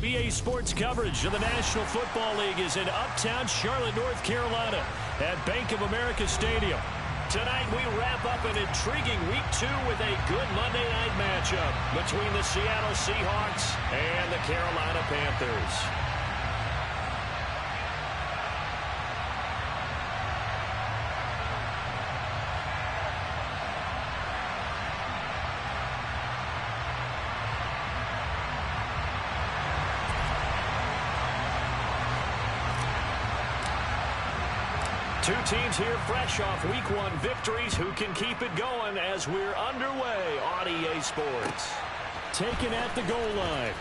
BA Sports coverage of the National Football League is in uptown Charlotte, North Carolina at Bank of America Stadium. Tonight we wrap up an intriguing Week 2 with a good Monday night matchup between the Seattle Seahawks and the Carolina Panthers. Two teams here fresh off Week 1 victories who can keep it going as we're underway on EA Sports. Taken at the goal line.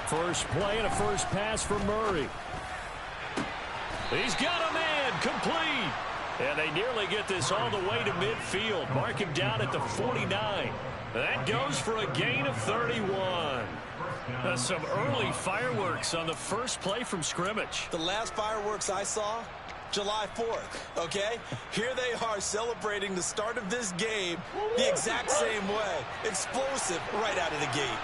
First play and a first pass for Murray. He's got a man, complete. And they nearly get this all the way to midfield. Mark him down at the 49. That goes for a gain of 31. Some early fireworks on the first play from scrimmage. The last fireworks I saw, July 4th, okay? Here they are celebrating the start of this game the exact same way. Explosive right out of the gate.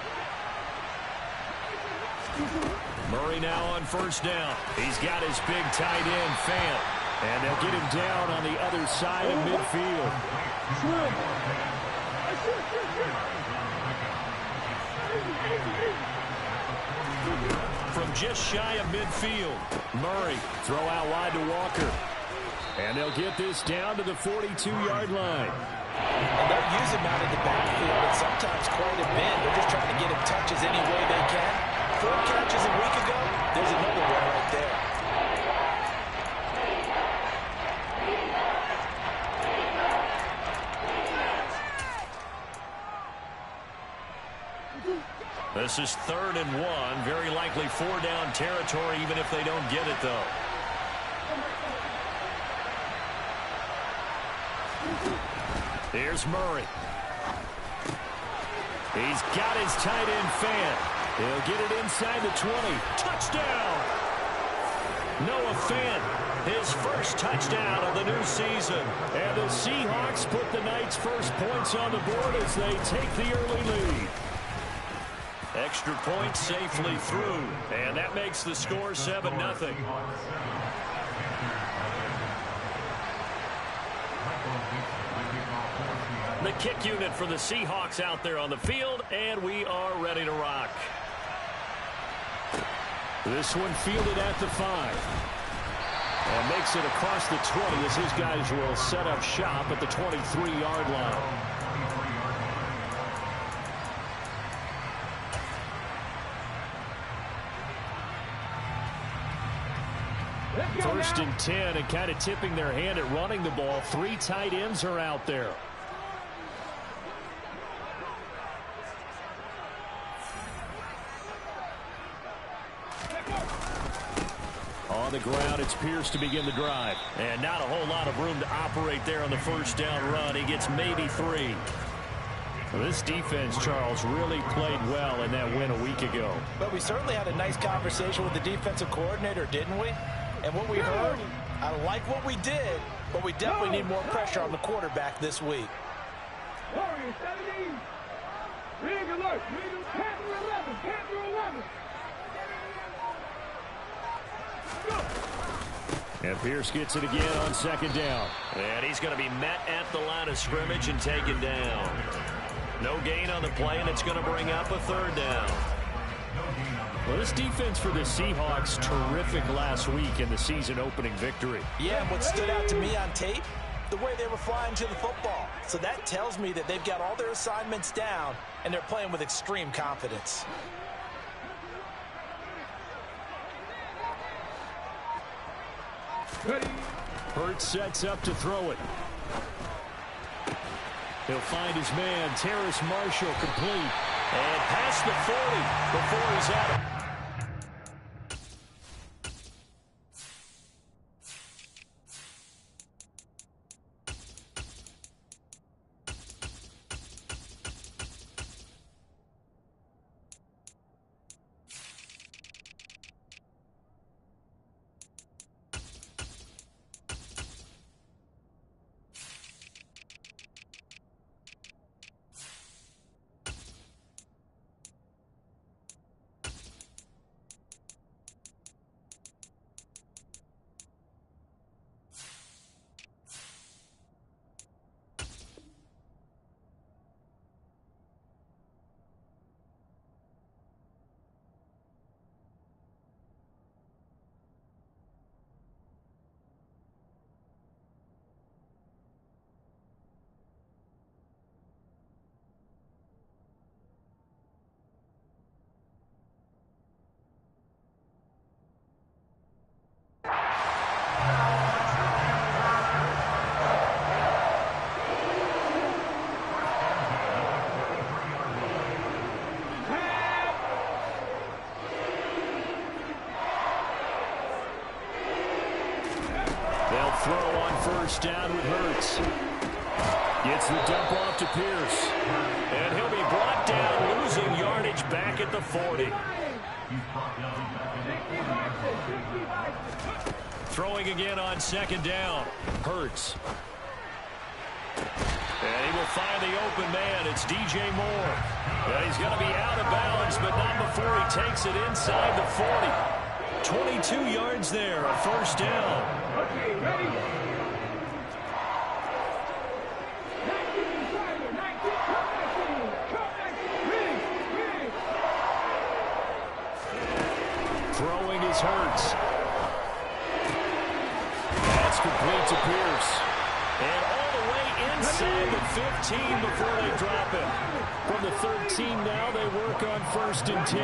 Murray now on first down. He's got his big tight end, Fant. And they'll get him down on the other side of midfield. From just shy of midfield, Murray throw out wide to Walker. And they'll get this down to the 42-yard line. And they'll use him out in the backfield, and sometimes quite a bit. They're just trying to get him touches any way they can. 4 catches a week ago, there's another one right there. This is 3rd and 1. Very likely 4-down territory, even if they don't get it, though. Here's Murray. He's got his tight end, Fant. He'll get it inside the 20. Touchdown! Noah Fant, his first touchdown of the new season. And the Seahawks put the night's first points on the board as they take the early lead. Extra point safely through. And that makes the score 7-0. The kick unit for the Seahawks out there on the field, and we are ready to rock. This one fielded at the 5. And makes it across the 20 as his guys will set up shop at the 23-yard line. First and 10, and kind of tipping their hand at running the ball. 3 tight ends are out there. On the ground, it's Pierce to begin the drive. And not a whole lot of room to operate there on the first down run. He gets maybe 3. Well, this defense, Charles, really played well in that win a week ago. But we certainly had a nice conversation with the defensive coordinator, didn't we? And what we heard, I like what we did, but we definitely need more pressure on the quarterback this week. And Pierce gets it again on second down. And he's going to be met at the line of scrimmage and taken down. No gain on the play, and it's going to bring up a 3rd down. Well, this defense for the Seahawks, terrific last week in the season-opening victory. Yeah, and what stood out to me on tape, the way they were flying to the football. So that tells me that they've got all their assignments down, and they're playing with extreme confidence. Hurts sets up to throw it. He'll find his man, Terrace Marshall, complete. And past the 40 before he's out of. They'll throw on first down with Hurts. Gets the dump off to Pierce. And he'll be brought down, losing yardage back at the 40. Throwing again on second down. Hurts. And he will find the open man. It's DJ Moore. And he's going to be out of bounds, but not before he takes it inside the 40. 22 yards there, a first down. Throwing is Hurts. That's complete to Pierce. And all the way inside the 15 before they drop it. From the 13 now, they work on first and 10.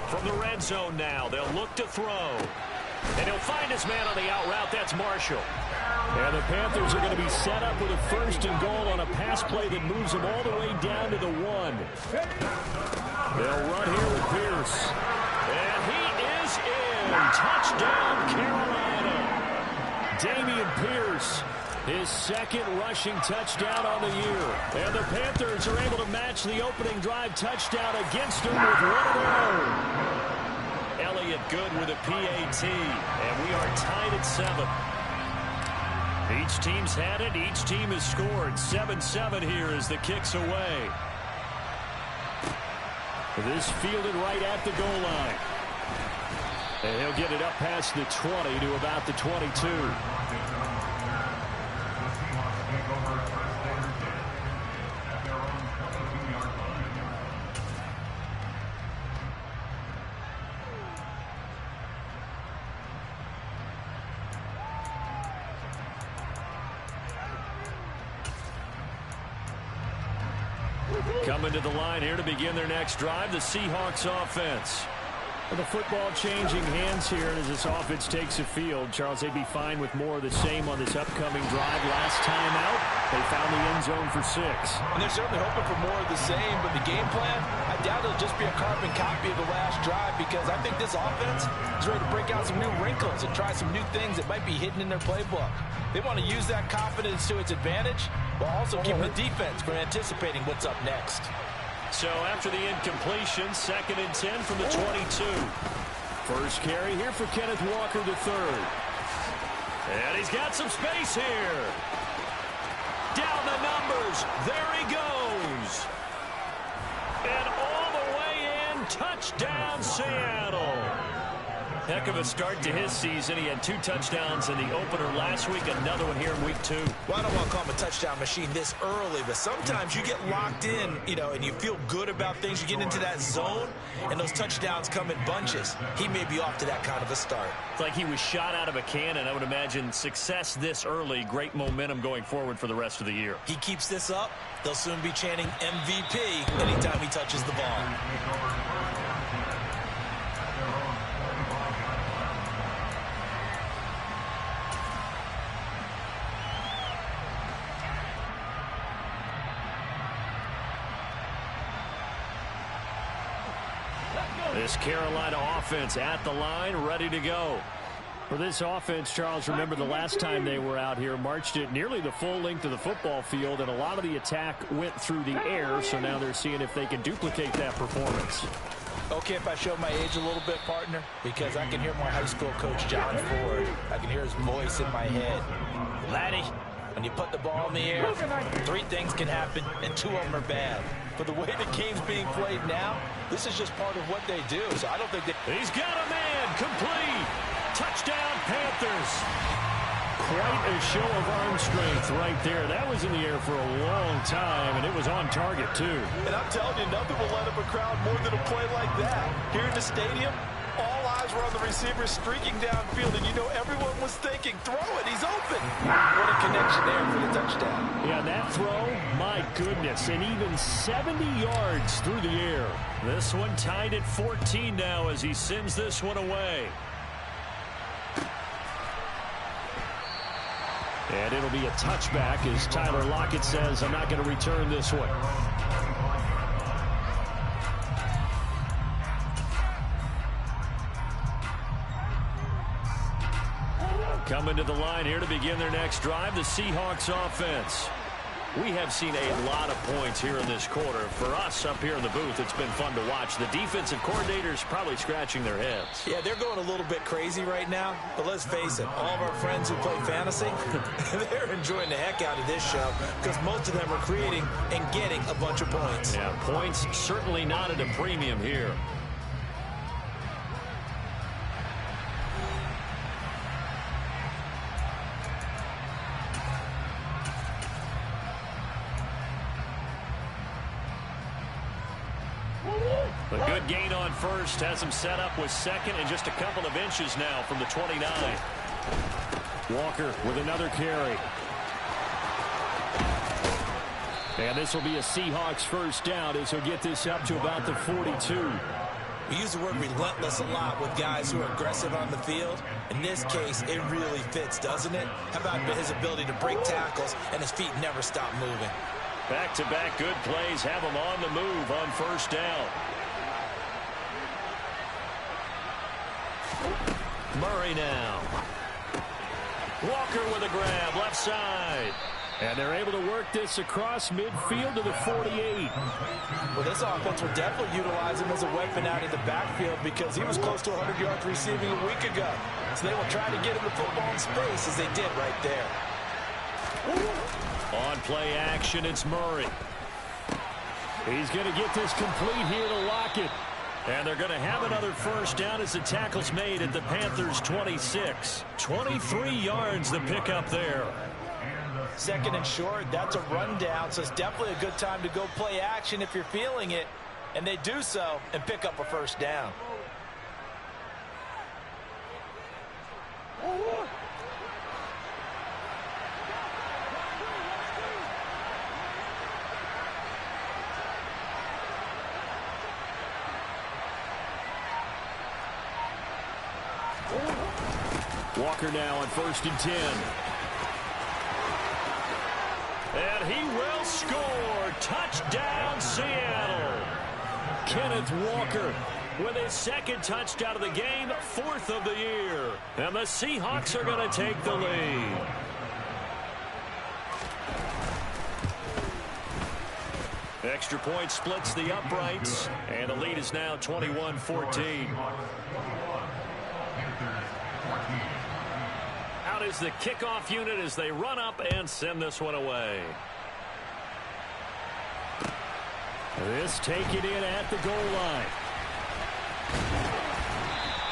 From the red zone now, they'll look to throw. And he'll find his man on the out route. That's Marshall. And the Panthers are going to be set up with a first and goal on a pass play that moves them all the way down to the 1. They'll run here with Pierce. And he is in. Touchdown, Carolina. Damian Pierce, his second rushing touchdown on the year. And the Panthers are able to match the opening drive touchdown against them with one of their own. Elliott good with a PAT. And we are tied at 7. Each team's had it. Each team has scored. 7-7 here as the kick's away. This fielded right at the goal line. And he'll get it up past the 20 to about the 22. Coming to the line here to begin their next drive, the Seahawks offense. Well, the football changing hands here as this offense takes the field. Charles, they'd be fine with more of the same on this upcoming drive. Last time out, they found the end zone for 6. And they're certainly hoping for more of the same, but the game plan, I doubt it'll just be a carbon copy of the last drive, because I think this offense is ready to break out some new wrinkles and try some new things that might be hidden in their playbook. They want to use that confidence to its advantage, while also keeping the defense from anticipating what's up next. So after the incompletion, 2nd and 10 from the 22. First carry here for Kenneth Walker III. And he's got some space here. Down the numbers. There he goes. And all the way in. Touchdown, Seattle. Heck of a start to his season. He had 2 touchdowns in the opener last week, another one here in week 2. Well, I don't want to call him a touchdown machine this early, but sometimes you get locked in, and you feel good about things. You get into that zone, and those touchdowns come in bunches. He may be off to that kind of a start. It's like he was shot out of a cannon. I would imagine success this early, great momentum going forward for the rest of the year. He keeps this up, they'll soon be chanting MVP anytime he touches the ball. This Carolina offense at the line, ready to go. For this offense, Charles, remember the last time they were out here, marched it nearly the full length of the football field, and a lot of the attack went through the air, so now they're seeing if they can duplicate that performance. Okay, if I show my age a little bit, partner, because I can hear my high school coach, John Ford. I can hear his voice in my head. Laddie, when you put the ball in the air, 3 things can happen, and 2 of them are bad. But the way the game's being played now, this is just part of what they do. So I don't think they... He's got a man, complete. Touchdown, Panthers. Quite a show of arm strength right there. That was in the air for a long time, and it was on target, too. And I'm telling you, nothing will let up a crowd more than a play like that. Here in the stadium, all eyes were on the receiver streaking downfield, and everyone was thinking, throw it, he's open. What a connection there for the touchdown. Yeah, that throw, my goodness, and even 70 yards through the air. This one tied at 14 now as he sends this one away. And it'll be a touchback as Tyler Lockett says, I'm not going to return this one. Coming to the line here to begin their next drive, the Seahawks offense. We have seen a lot of points here in this quarter. For us up here in the booth, it's been fun to watch. The defensive coordinators probably scratching their heads. Yeah, they're going a little bit crazy right now. But let's face it, all of our friends who play fantasy, they're enjoying the heck out of this show because most of them are creating and getting a bunch of points. Yeah, points certainly not at a premium here. A good gain on first has him set up with second and just a couple of inches now from the 29. Walker with another carry. And this will be a Seahawks first down as he'll get this up to about the 42. We use the word relentless a lot with guys who are aggressive on the field. In this case, it really fits, doesn't it? How about his ability to break tackles and his feet never stop moving? Back-to-back good plays have him on the move on first down. Murray now. Walker with a grab, left side. And they're able to work this across midfield to the 48. Well, this offense will definitely utilize him as a weapon out in the backfield because he was close to 100 yards receiving a week ago. So they will try to get him the football in space as they did right there. On play action, it's Murray. He's going to get this complete here to Lockett. And they're going to have another first down as the tackle's made at the Panthers' 26. 23 yards the pickup there. Second and short, that's a rundown, so it's definitely a good time to go play action if you're feeling it. And they do so and pick up a first down. Walker now on 1st and 10. And he will score. Touchdown, Seattle. Kenneth Walker with his second touchdown of the game, 4th of the year. And the Seahawks are going to take the lead. Extra point splits the uprights, and the lead is now 21-14. Out is the kickoff unit as they run up and send this one away. This taken in at the goal line.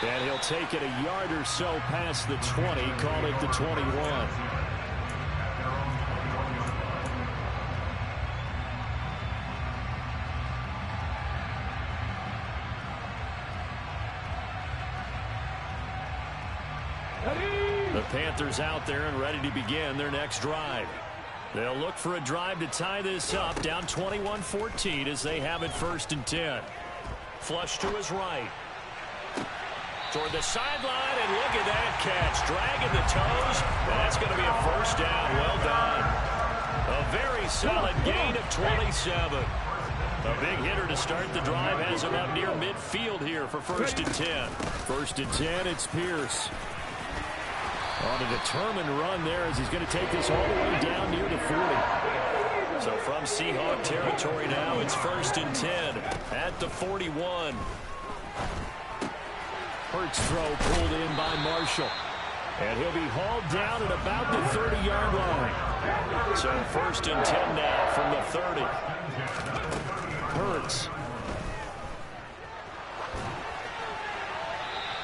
And he'll take it a yard or so past the 20, call it the 21. The Panthers out there and ready to begin their next drive. They'll look for a drive to tie this up, down 21-14 as they have it 1st and 10. Flush to his right. Toward the sideline, and look at that catch. Dragging the toes. That's going to be a 1st down. Well done. A very solid gain of 27. A big hitter to start the drive has him up near midfield here for 1st and 10. 1st and 10, it's Pierce. On a determined run there as he's going to take this all the way down near the 40. So from Seahawk territory now, it's 1st and 10 at the 41. Hurts throw pulled in by Marshall. And he'll be hauled down at about the 30-yard line. So 1st and 10 now from the 30. Hurts.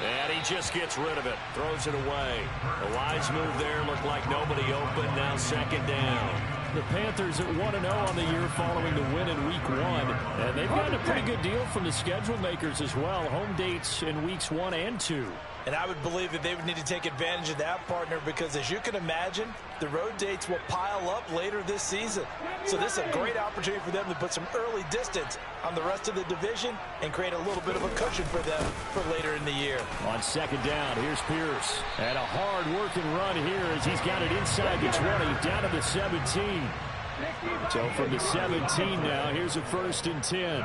And he just gets rid of it. Throws it away. A wise move there. Looked like nobody open. Now 2nd down. The Panthers at 1-0 on the year following the win in Week 1. And they've gotten a pretty good deal from the schedule makers as well. Home dates in Weeks 1 and 2. And I would believe that they would need to take advantage of that, partner, because as you can imagine, the road dates will pile up later this season. So this is a great opportunity for them to put some early distance on the rest of the division and create a little bit of a cushion for them for later in the year. On 2nd down, here's Pierce. And a hard-working run here as he's got it inside the 20, down to the 17. So from the 17 now, here's a 1st and 10.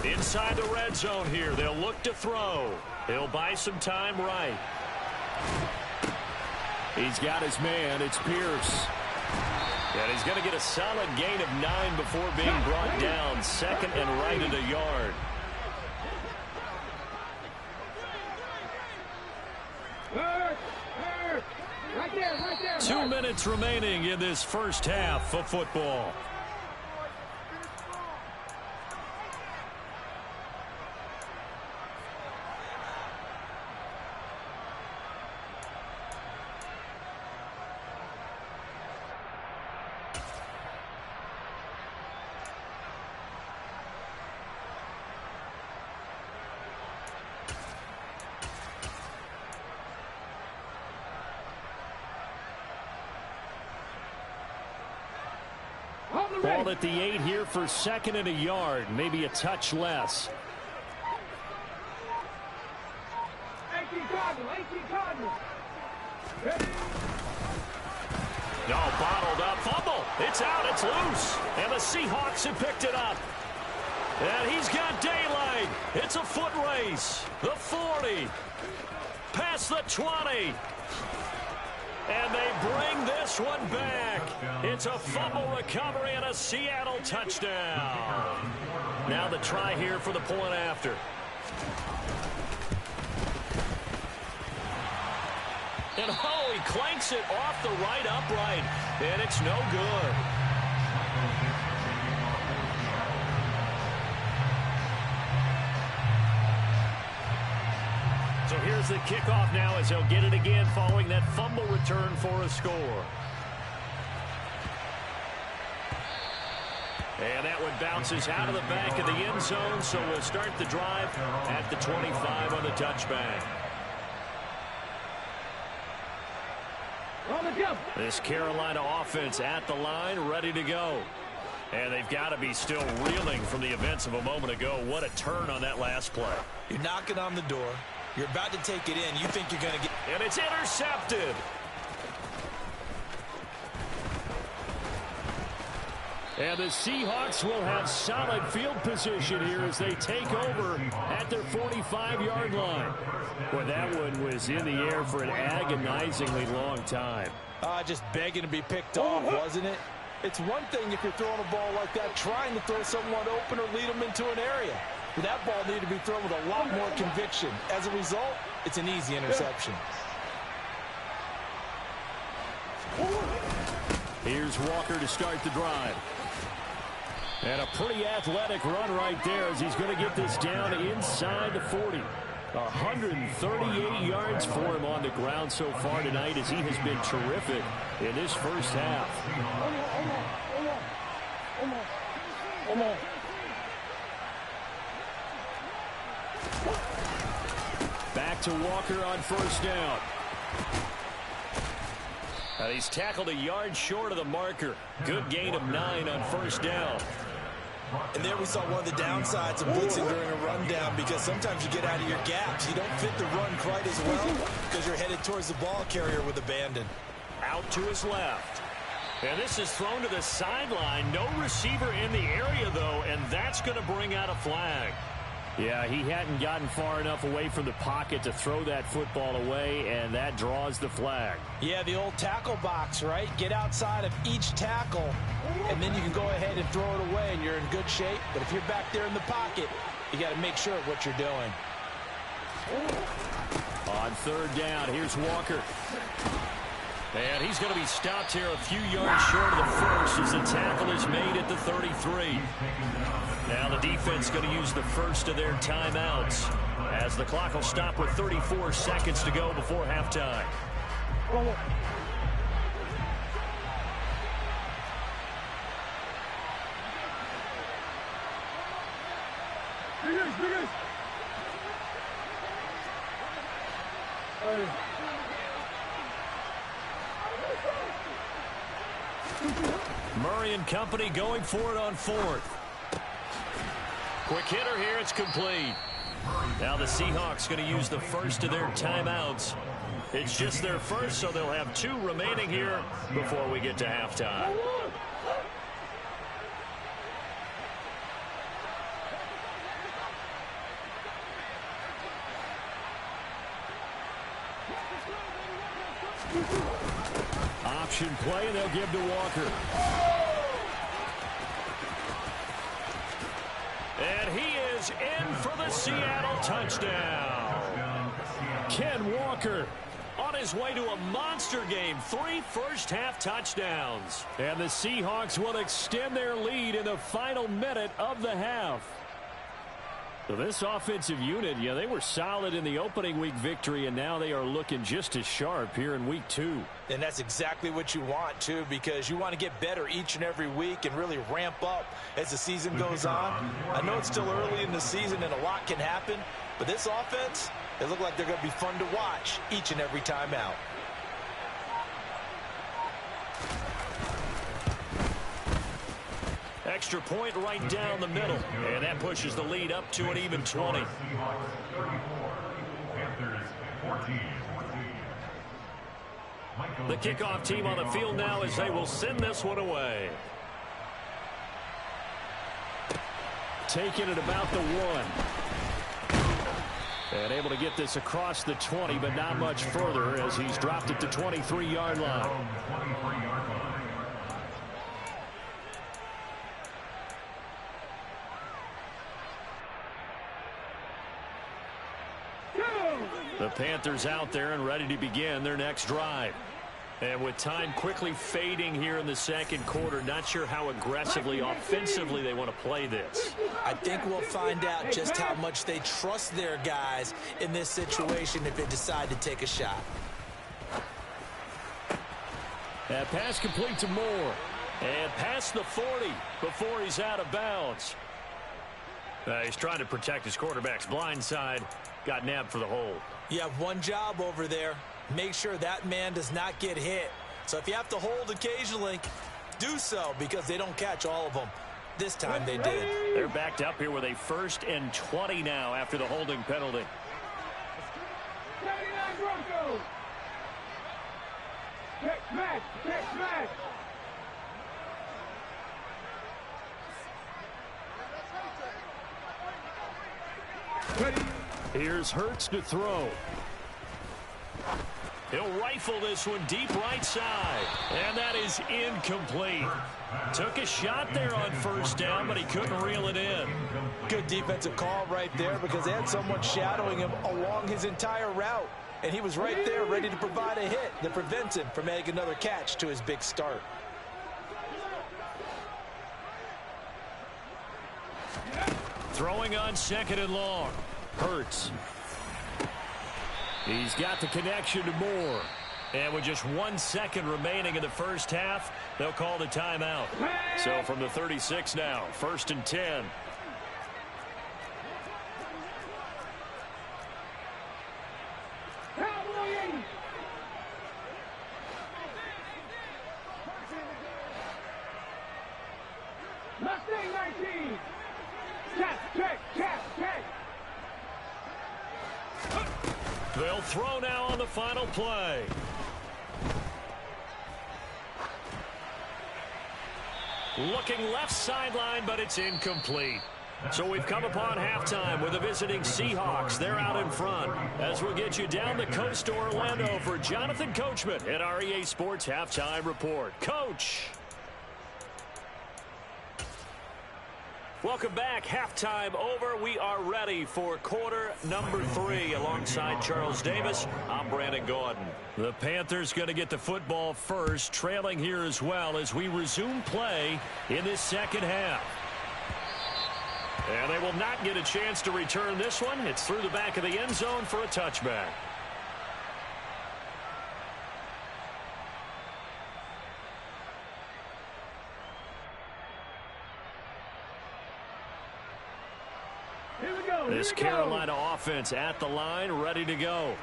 Inside the red zone here. They'll look to throw. He'll buy some time right. He's got his man. It's Pierce. And he's going to get a solid gain of 9 before being brought down. 2nd and right at a yard. Right there. 2 minutes remaining in this first half of football. Ball at the 8 here for 2nd and a yard, maybe a touch less. 18 Cardinal. No, bottled up, fumble. It's out, it's loose. And the Seahawks have picked it up. And he's got daylight. It's a foot race. The 40. Past the 20. And they bring this one back. It's a fumble recovery and a Seattle touchdown. Now the try here for the point after. And oh, he clanks it off the right upright. And it's no good. So here's the kickoff now as he'll get it again following that fumble return for a score. And that one bounces out of the back of the end zone, so we'll start the drive at the 25 on the touchback. This Carolina offense at the line, ready to go. And they've got to be still reeling from the events of a moment ago. What a turn on that last play. You're knocking on the door. You're about to take it in. You think you're going to get... And it's intercepted. And the Seahawks will have solid field position here as they take over at their 45-yard line. Boy, that one was in the air for an agonizingly long time. Just begging to be picked off, wasn't it? It's one thing if you're throwing a ball like that, trying to throw someone open or lead them into an area. But that ball needed to be thrown with a lot more conviction. As a result, it's an easy interception. Here's Walker to start the drive. And a pretty athletic run right there as he's going to get this down inside the 40. 138 yards for him on the ground so far tonight as he has been terrific in this first half. Back to Walker on first down. He's tackled a yard short of the marker. Good gain of 9 on first down. And there we saw one of the downsides of blitzing during a rundown, because sometimes you get out of your gaps. You don't fit the run quite as well because you're headed towards the ball carrier with abandon. Out to his left. And this is thrown to the sideline. No receiver in the area, though, and that's going to bring out a flag. Yeah, he hadn't gotten far enough away from the pocket to throw that football away, and that draws the flag. Yeah, the old tackle box, right? Get outside of each tackle, and then you can go ahead and throw it away, and you're in good shape. But if you're back there in the pocket, you got to make sure of what you're doing. On third down, here's Walker. And he's going to be stopped here a few yards short of the first as the tackle is made at the 33. Now the defense going to use the first of their timeouts as the clock will stop with 34 seconds to go before halftime. Murray and company going for it on fourth. Quick hitter here, it's complete. Now the Seahawks going to use the first of their timeouts. It's just their first, so they'll have 2 remaining here before we get to halftime. Option play, and they'll give to Walker. And he is in for the Seattle touchdown. Ken Walker on his way to a monster game. 3 first-half touchdowns. And the Seahawks will extend their lead in the final minute of the half. So this offensive unit, yeah, they were solid in the opening week victory, and now they are looking just as sharp here in week 2. And that's exactly what you want, too, because you want to get better each and every week and really ramp up as the season goes on. I know it's still early in the season and a lot can happen, but this offense, they look like they're going to be fun to watch each and every time out. Extra point right down the middle, and that pushes the lead up to an even 20. The kickoff team on the field now as they will send this one away. Taking it about the 1. And able to get this across the 20, but not much further as he's dropped it to 23-yard line. The Panthers out there and ready to begin their next drive. And with time quickly fading here in the second quarter, not sure how aggressively, offensively they want to play this. I think we'll find out just how much they trust their guys in this situation if they decide to take a shot. That pass complete to Moore. And past the 40 before he's out of bounds. He's trying to protect his quarterback's blind side. Got nabbed for the hold. You have one job over there. Make sure that man does not get hit. So if you have to hold occasionally, do so because they don't catch all of them. This time they did. They're backed up here with a 1st and 20 now after the holding penalty. Here's Hurts to throw. He'll rifle this one deep right side. And that is incomplete. Took a shot there on first down, but he couldn't reel it in. Good defensive call right there because they had someone shadowing him along his entire route. And he was right there ready to provide a hit that prevents him from adding another catch to his big start. Throwing on 2nd and long. Hurts. He's got the connection to Moore. And with just 1 second remaining in the first half, they'll call the timeout. So from the 36 now, 1st and 10. Mustang 19. Check. They'll throw now on the final play. Looking left sideline, but it's incomplete. So we've come upon halftime with the visiting Seahawks. They're out in front. As we'll get you down the coast to Orlando for Jonathan Coachman at our EA Sports Halftime Report. Coach. Welcome back. Halftime over. We are ready for quarter number 3. Alongside Charles Davis, I'm Brandon Gordon. The Panthers going to get the football first, trailing here as well as we resume play in this second half. And they will not get a chance to return this one. It's through the back of the end zone for a touchback. This Carolina offense at the line, ready to go.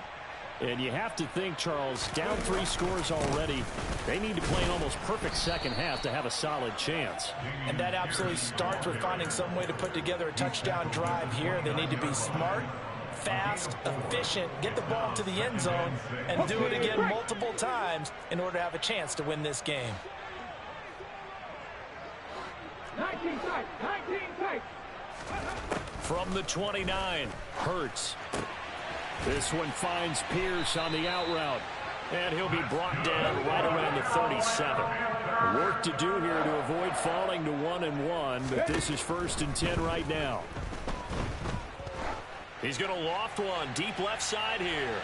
And you have to think, Charles, down 3 scores already. They need to play an almost perfect second half to have a solid chance. And that absolutely starts with finding some way to put together a touchdown drive here. They need to be smart, fast, efficient, get the ball to the end zone, and do it again multiple times in order to have a chance to win this game. 19 tight. From the 29, Hurts. This one finds Pierce on the out route. And he'll be brought down right around the 37. Work to do here to avoid falling to 1-1, but this is 1st and 10 right now. He's going to loft one deep left side here.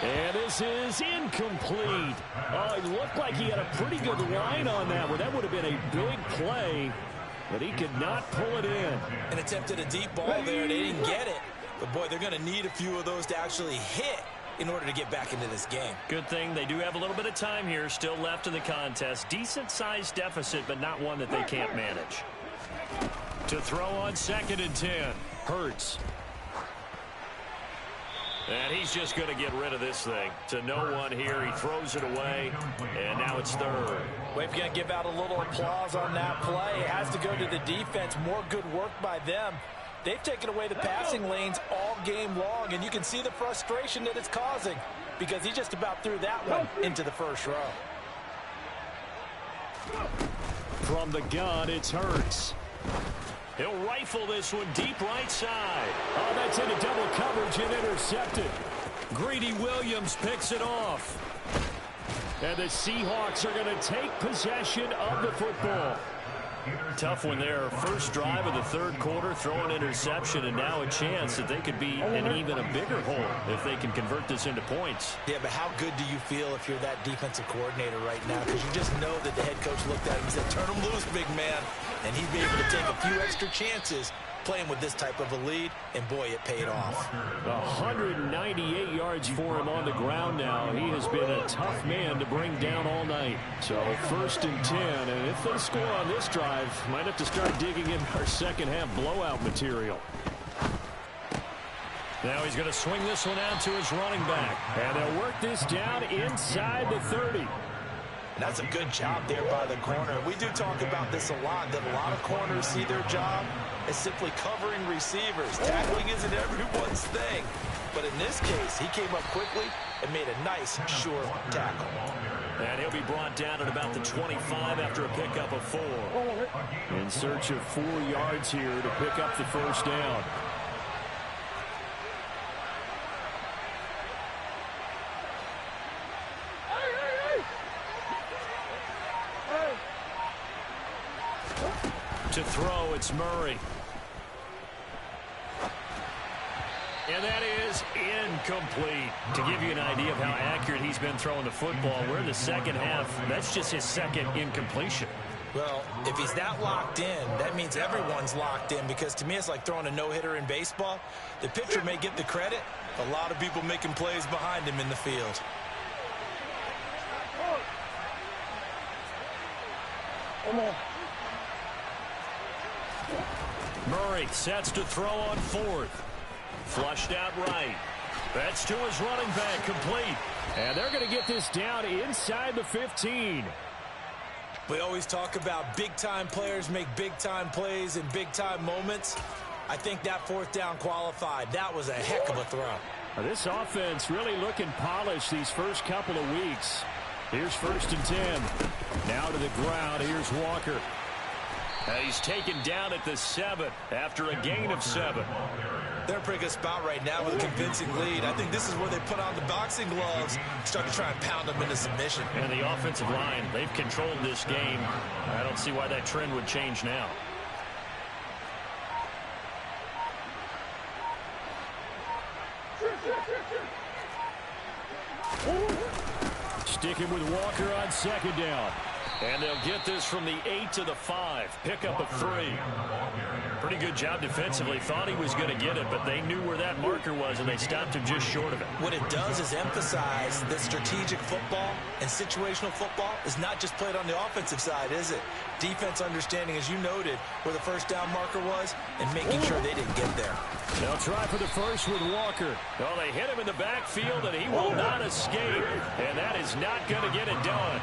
And this is incomplete. Oh, it looked like he had a pretty good line on that one. That would have been a big play, but he could not pull it in. And attempted a deep ball there. They didn't get it. But, boy, they're going to need a few of those to actually hit in order to get back into this game. Good thing they do have a little bit of time here still left in the contest. Decent-sized deficit, but not one that they can't manage. To throw on 2nd and 10. Hurts. And he's just going to get rid of this thing. To no one here. He throws it away, and now it's 3rd. We're going to give out a little applause on that play. It has to go to the defense. More good work by them. They've taken away the passing lanes all game long, and you can see the frustration that it's causing because he just about threw that one into the first row. From the gun, it's Hurts. He'll rifle this one deep right side. Oh, that's into double coverage and intercepted. Greedy Williams picks it off. And the Seahawks are going to take possession of the football. Tough one there. First drive of the 3rd quarter, throw an interception, and now a chance that they could be in even a bigger hole if they can convert this into points. Yeah, but how good do you feel if you're that defensive coordinator right now? Because you just know that the head coach looked at him and said, turn him loose, big man. And he'd be able to take a few extra chances playing with this type of a lead, and boy, it paid off. 198 yards for him on the ground now. He has been a tough man to bring down all night. So 1st and 10, and if they score on this drive, might have to start digging in our second half blowout material. Now he's going to swing this one out to his running back, and they'll work this down inside the 30. And that's a good job there by the corner. We do talk about this a lot, that a lot of corners see their job as simply covering receivers. Tackling isn't everyone's thing. But in this case, he came up quickly and made a nice, sure tackle. And he'll be brought down at about the 25 after a pickup of 4. In search of 4 yards here to pick up the first down. To throw, it's Murray. And that is incomplete. To give you an idea of how accurate he's been throwing the football, we're in the second half. That's just his 2nd incompletion. Well, if he's that locked in, that means everyone's locked in, because to me it's like throwing a no-hitter in baseball. The pitcher may get the credit, a lot of people making plays behind him in the field. Murray sets to throw on fourth. Flushed out right. That's to his running back, complete. And they're going to get this down inside the 15. We always talk about big-time players make big-time plays in big-time moments. I think that fourth down qualified. That was a heck of a throw. This offense really looking polished these first couple of weeks. Here's 1st and 10. Now to the ground. Here's Walker. He's taken down at the 7 after a gain of 7. They're in a pretty good spot right now with a convincing lead. I think this is where they put on the boxing gloves, start to try and pound them into submission. And the offensive line, they've controlled this game. I don't see why that trend would change now. Sticking with Walker on 2nd down. And they'll get this from the 8 to the 5. Pick up a 3. Pretty good job defensively. Thought he was going to get it, but they knew where that marker was, and they stopped him just short of it. What it does is emphasize that strategic football and situational football is not just played on the offensive side, is it? Defense understanding, as you noted, where the 1st down marker was and making sure they didn't get there. They'll try for the 1st with Walker. Oh, they hit him in the backfield, and he will not escape. And that is not going to get it done.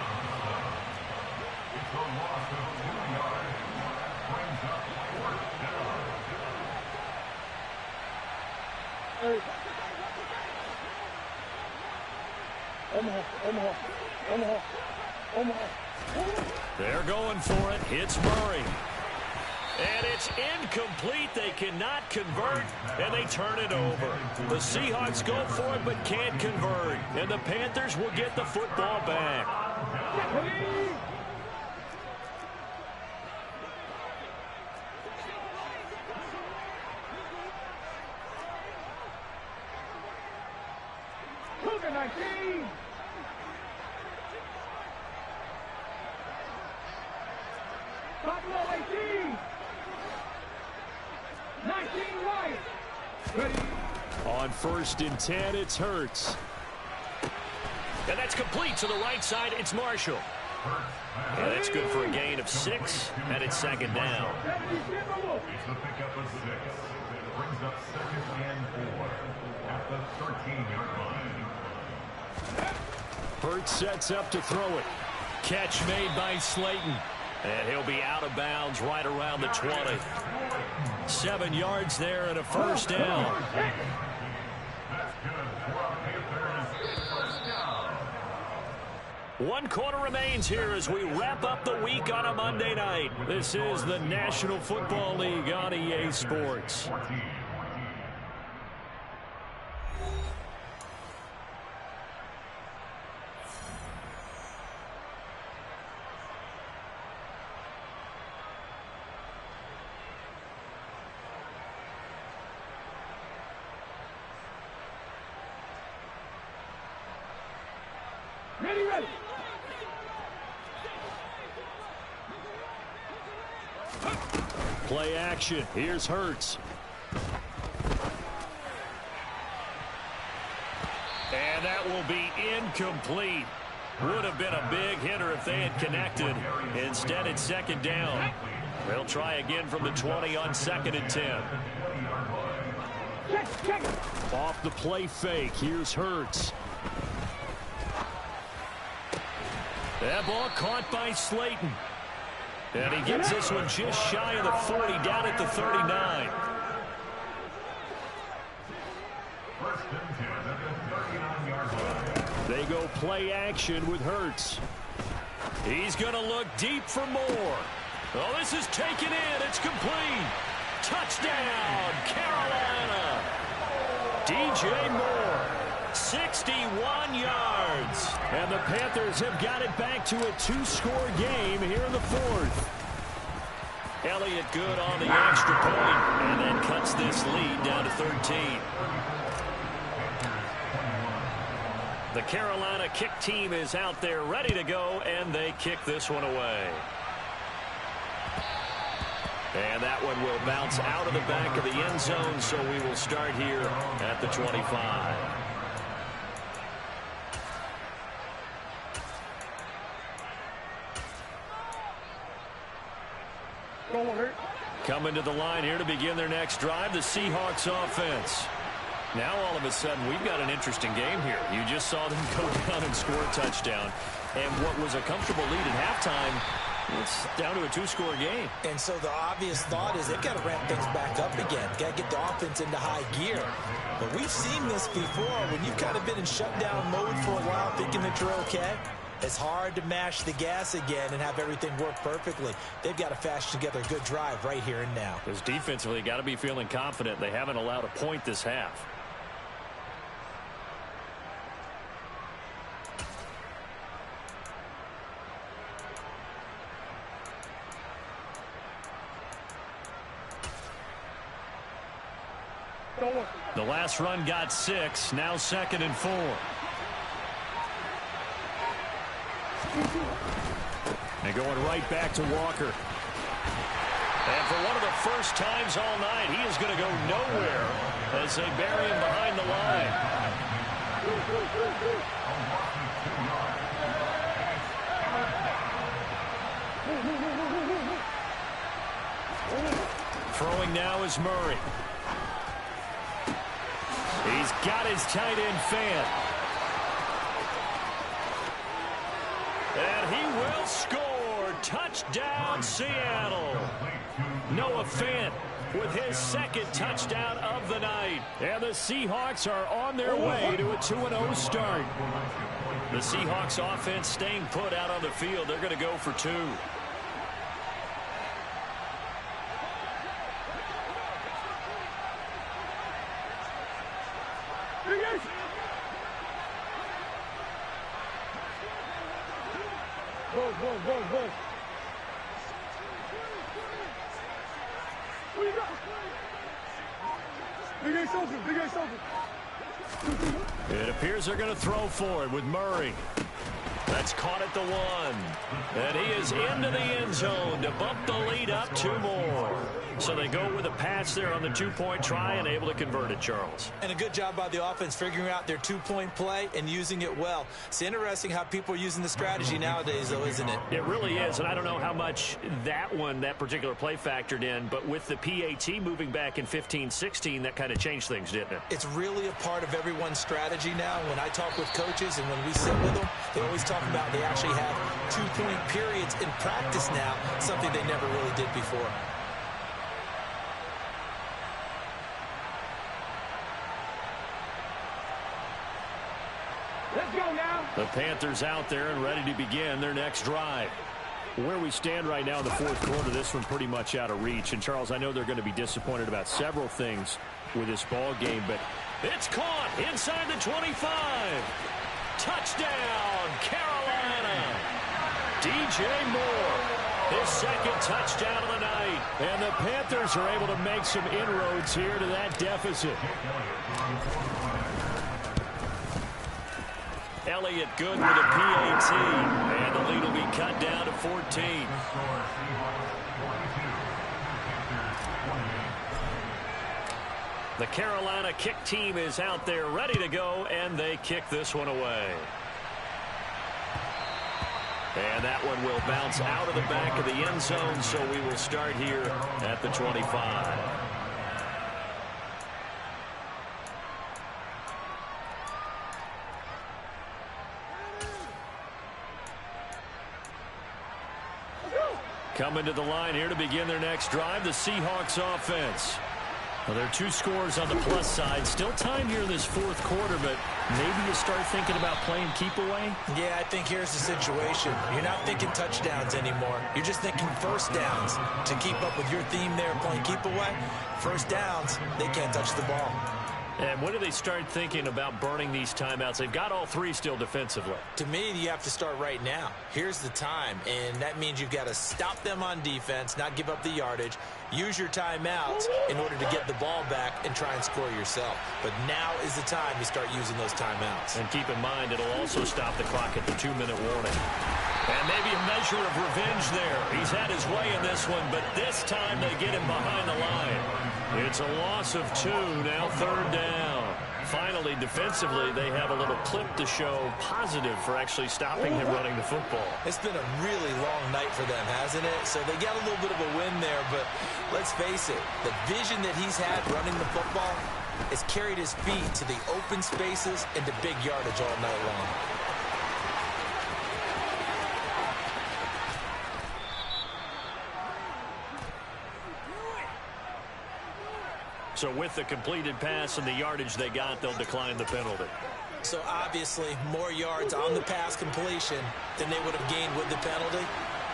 They're going for it. Hits Murray. And it's incomplete. They cannot convert, and they turn it over. The Seahawks go for it but can't convert. And the Panthers will get the football back. Cougar 19. Buffalo 18. 19 right. Ready. On 1st and 10, it's Hurts. And that's complete to the right side. It's Marshall. And that's good for a gain of 6, and it's 2nd down. It's the pickup of 6. Brings up 2nd and 4 at the 13-yard line. Hurts sets up to throw it. Catch made by Slayton. And he'll be out of bounds right around the 20. 7 yards there and a 1st down. One quarter remains here as we wrap up the week on a Monday night. This is the National Football League on EA Sports. Ready, ready. Play action. Here's Hurts. And that will be incomplete. Would have been a big hitter if they had connected. Instead, it's 2nd down. They'll try again from the 20 on 2nd and 10. Check. Off the play fake. Here's Hurts. That ball caught by Slayton. And he gets this one just shy of the 40, down at the 39. They go play action with Hurts. He's going to look deep for more. Oh, this is taken in. It's complete. Touchdown, Carolina. DJ Moore, 61 yards. And the Panthers have got it back to a 2-score game here in the 4th. Elliott good on the extra point, and then cuts this lead down to 13. The Carolina kick team is out there ready to go, and they kick this one away. And that one will bounce out of the back of the end zone, so we will start here at the 25. Coming to the line here to begin their next drive, the Seahawks offense. Now all of a sudden we've got an interesting game here. You just saw them go down and score a touchdown. And what was a comfortable lead at halftime, it's down to a two-score game. And so the obvious thought is they've got to ramp things back up again. Got to get the offense into high gear. But we've seen this before. When you've kind of been in shutdown mode for a while thinking that you're okay, it's hard to mash the gas again and have everything work perfectly. They've got to fashion together a good drive right here and now. Because defensively, got to be feeling confident. They haven't allowed a point this half. The last run got 6. Now 2nd and 4. And going right back to Walker. And for one of the first times all night, he is going to go nowhere as they bury him behind the line. Throwing now is Murray. He's got his tight end fan. And he will score. Touchdown, Seattle. Noah Fant with his 2nd touchdown of the night. And the Seahawks are on their way to a 2-0 start. The Seahawks offense staying put out on the field. They're going to go for 2. It appears they're going to throw for it with Murray. That's caught at the 1. And he is into the end zone to bump the lead up 2 more. So they go with a pass there on the 2-point try and able to convert it, Charles. And a good job by the offense figuring out their 2-point play and using it well. It's interesting how people are using the strategy nowadays, though, isn't it? It really is, and I don't know how much that particular play factored in, but with the PAT moving back in 15-16, that kind of changed things, didn't it? It's really a part of everyone's strategy now. When I talk with coaches and when we sit with them, they always talk about they actually have 2-point periods in practice now, something they never really did before. Let's go now. The Panthers out there and ready to begin their next drive. Where we stand right now in the 4th quarter, this one pretty much out of reach. And, Charles, I know they're going to be disappointed about several things with this ball game, but it's caught inside the 25. Touchdown, Carolina. DJ Moore, his 2nd touchdown of the night. And the Panthers are able to make some inroads here to that deficit. Elliott good with a PAT. And the lead will be cut down to 14. The Carolina kick team is out there ready to go, and they kick this one away. And that one will bounce out of the back of the end zone, so we will start here at the 25. Coming to the line here to begin their next drive, the Seahawks offense. Well, there are 2 scores on the plus side. Still time here in this 4th quarter, but maybe you start thinking about playing keep away? Yeah, I think here's the situation. You're not thinking touchdowns anymore. You're just thinking first downs. To keep up with your theme there, playing keep away, first downs, they can't touch the ball. And when do they start thinking about burning these timeouts? They've got all three still defensively. To me, you have to start right now. Here's the time, and that means you've got to stop them on defense, not give up the yardage, use your timeouts in order to get the ball back and try and score yourself. But now is the time to start using those timeouts. And keep in mind, it'll also stop the clock at the 2-minute warning. And maybe a measure of revenge there. He's had his way in this one, but this time they get him behind the line. It's a loss of 2, now 3rd down. Finally, defensively, they have a little clip to show positive for actually stopping him running the football. It's been a really long night for them, hasn't it? So they got a little bit of a win there, but let's face it, the vision that he's had running the football has carried his feet to the open spaces and to big yardage all night long. So with the completed pass and the yardage they got, they'll decline the penalty. So obviously, more yards on the pass completion than they would have gained with the penalty.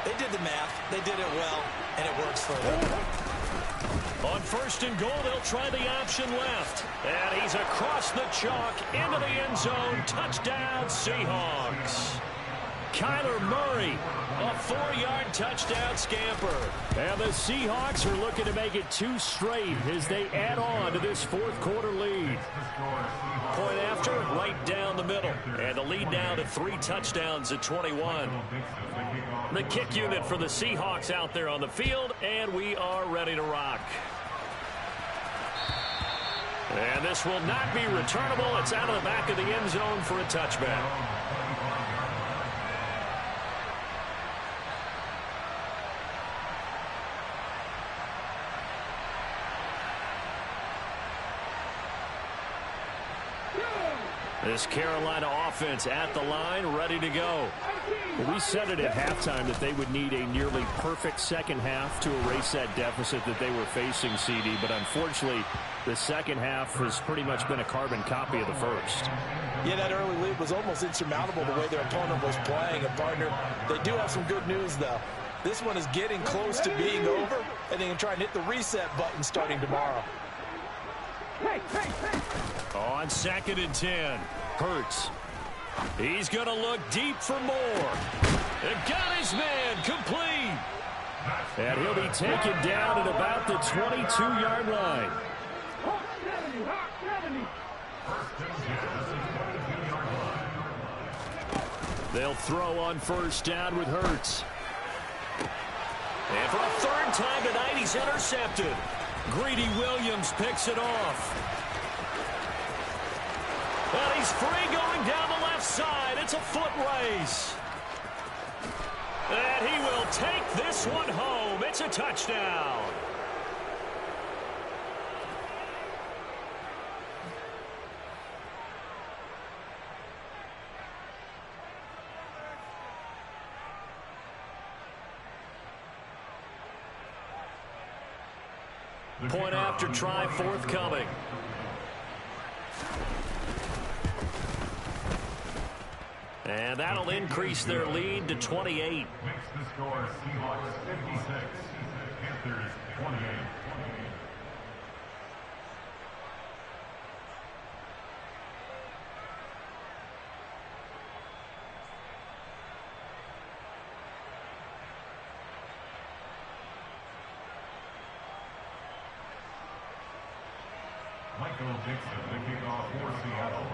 They did the math. They did it well, and it works for them. On 1st and goal, they'll try the option left. And he's across the chalk into the end zone. Touchdown, Seahawks. Kyler Murray, a 4-yard touchdown scamper. And the Seahawks are looking to make it 2 straight as they add on to this 4th quarter lead. Point after, right down the middle. And the lead now to 3 touchdowns at 21. The kick unit for the Seahawks out there on the field, and we are ready to rock. And this will not be returnable. It's out of the back of the end zone for a touchback. This Carolina offense at the line, ready to go. Well, we said it at halftime that they would need a nearly perfect second half to erase that deficit that they were facing, CD. But unfortunately, the second half has pretty much been a carbon copy of the first. Yeah, that early lead was almost insurmountable the way their opponent was playing. And, partner, they do have some good news, though. This one is getting close to being over, and they can try and hit the reset button starting tomorrow. On 2nd and 10, Hurts. He's going to look deep for more. And got his man complete. And he'll be taken down at about the 22-yard line. They'll throw on 1st down with Hurts. And for a 3rd time tonight, he's intercepted. Greedy Williams picks it off. And he's free going down the left side. It's a foot race. And he will take this one home. It's a touchdown. Point after try forthcoming. And that'll increase their lead to 28. Makes the score Seahawks 56, Panthers 28. Michael Dixon, the kickoff for Seattle.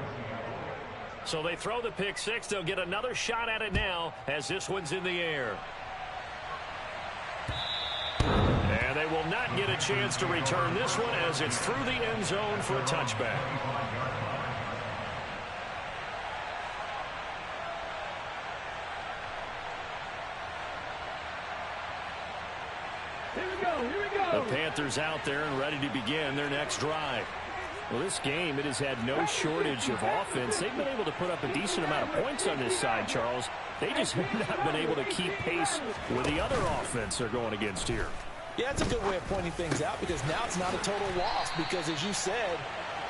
So they throw the pick 6. They'll get another shot at it now as this one's in the air. And they will not get a chance to return this one as it's through the end zone for a touchback. Here we go. The Panthers out there and ready to begin their next drive. Well, this game, it has had no shortage of offense. They've been able to put up a decent amount of points on this side, Charles. They just have not been able to keep pace with the other offense they're going against here. Yeah, it's a good way of pointing things out because now it's not a total loss because, as you said,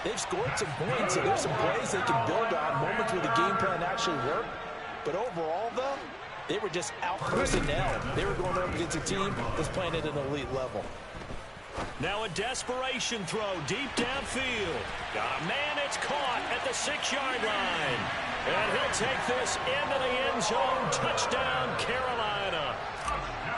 they've scored some points, so there's some plays they can build on, moments where the game plan actually worked. But overall, though, they were just out personnel. They were going up against a team that's playing at an elite level. Now a desperation throw deep downfield. Got a man, it's caught at the 6-yard line. And he'll take this into the end zone. Touchdown, Carolina.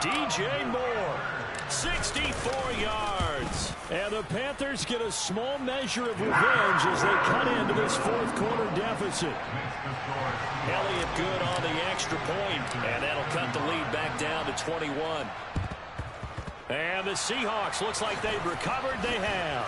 DJ Moore, 64 yards. And the Panthers get a small measure of revenge as they cut into this fourth-quarter deficit. Elliott good on the extra point, and that'll cut the lead back down to 21. And the Seahawks, looks like they've recovered. They have.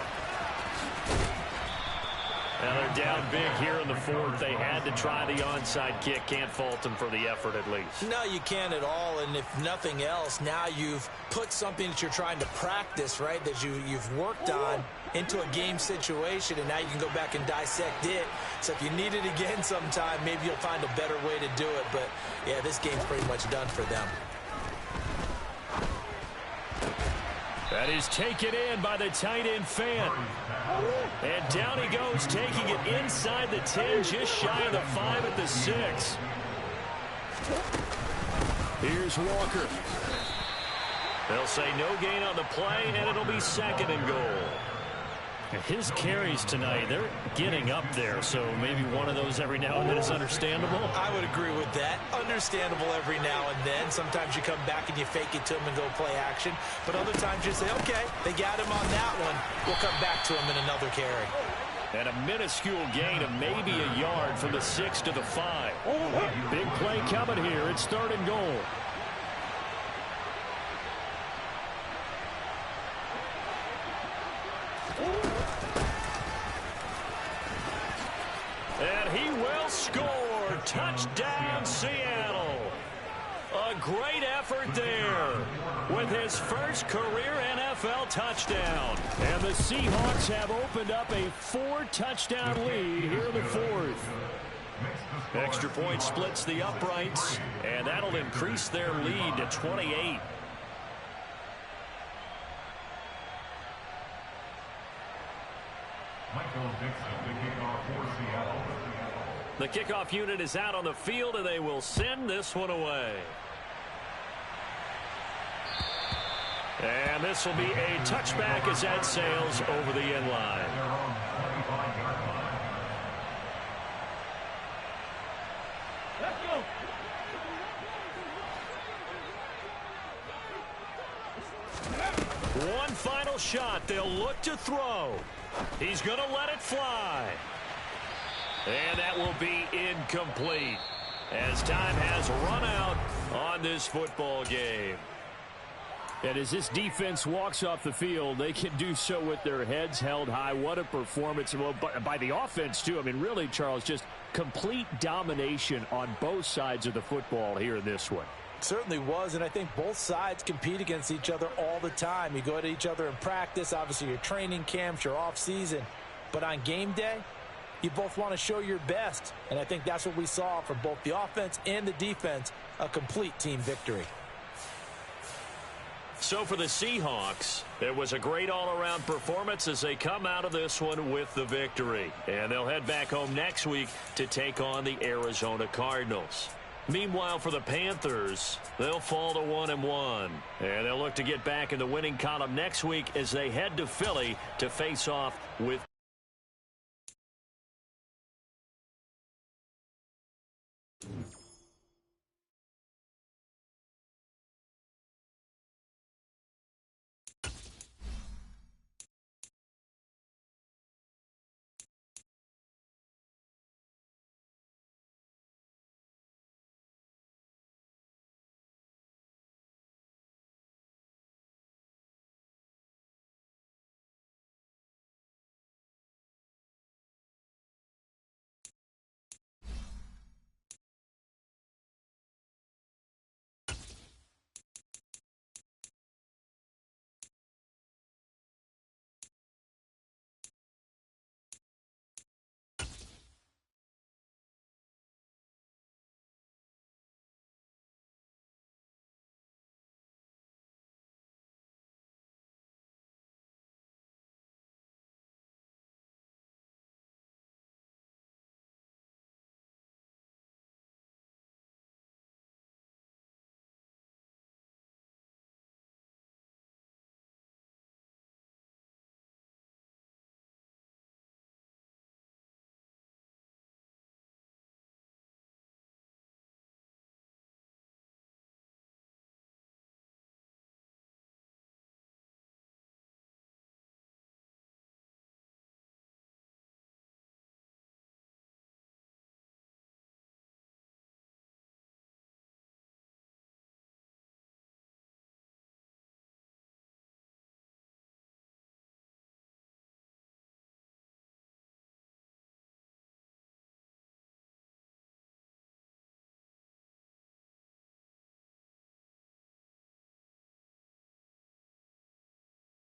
Now they're down big here in the fourth. They had to try the onside kick. Can't fault them for the effort at least. No, you can't at all. And if nothing else, now you've put something that you're trying to practice, right, that you've worked on into a game situation, and now you can go back and dissect it. So if you need it again sometime, maybe you'll find a better way to do it. But, yeah, this game's pretty much done for them. That is taken in by the tight end Fant. And down he goes, taking it inside the 10, just shy of the 5 at the 6. Here's Walker. They'll say no gain on the play, and it'll be second and goal. His carries tonight, they're getting up there, so maybe one of those every now and then is understandable. I would agree with that. Understandable every now and then. Sometimes you come back and you fake it to him and go play action. But other times you say, okay, they got him on that one. We'll come back to him in another carry. And a minuscule gain of maybe a yard from the 6 to the 5. Big play coming here. It's third and goal. And he will score. Touchdown, Seattle. A great effort there with his first career NFL touchdown. And the Seahawks have opened up a 4-touchdown lead here in the fourth. Extra point splits the uprights, and that'll increase their lead to 28. The kickoff unit is out on the field, and they will send this one away. And this will be a touchback as that sails over the end line. Let's go. One final shot. They'll look to throw. He's going to let it fly. And that will be incomplete as time has run out on this football game. And as this defense walks off the field, they can do so with their heads held high. What a performance. Well, by the offense, too. I mean, really, Charles, just complete domination on both sides of the football here in this one. It certainly was, and I think both sides compete against each other all the time. You go at each other in practice, obviously your training camps, your off-season. But on game day, you both want to show your best, and I think that's what we saw for both the offense and the defense, a complete team victory. So for the Seahawks, it was a great all-around performance as they come out of this one with the victory. And they'll head back home next week to take on the Arizona Cardinals. Meanwhile, for the Panthers, they'll fall to 1-1. And they'll look to get back in the winning column next week as they head to Philly to face off with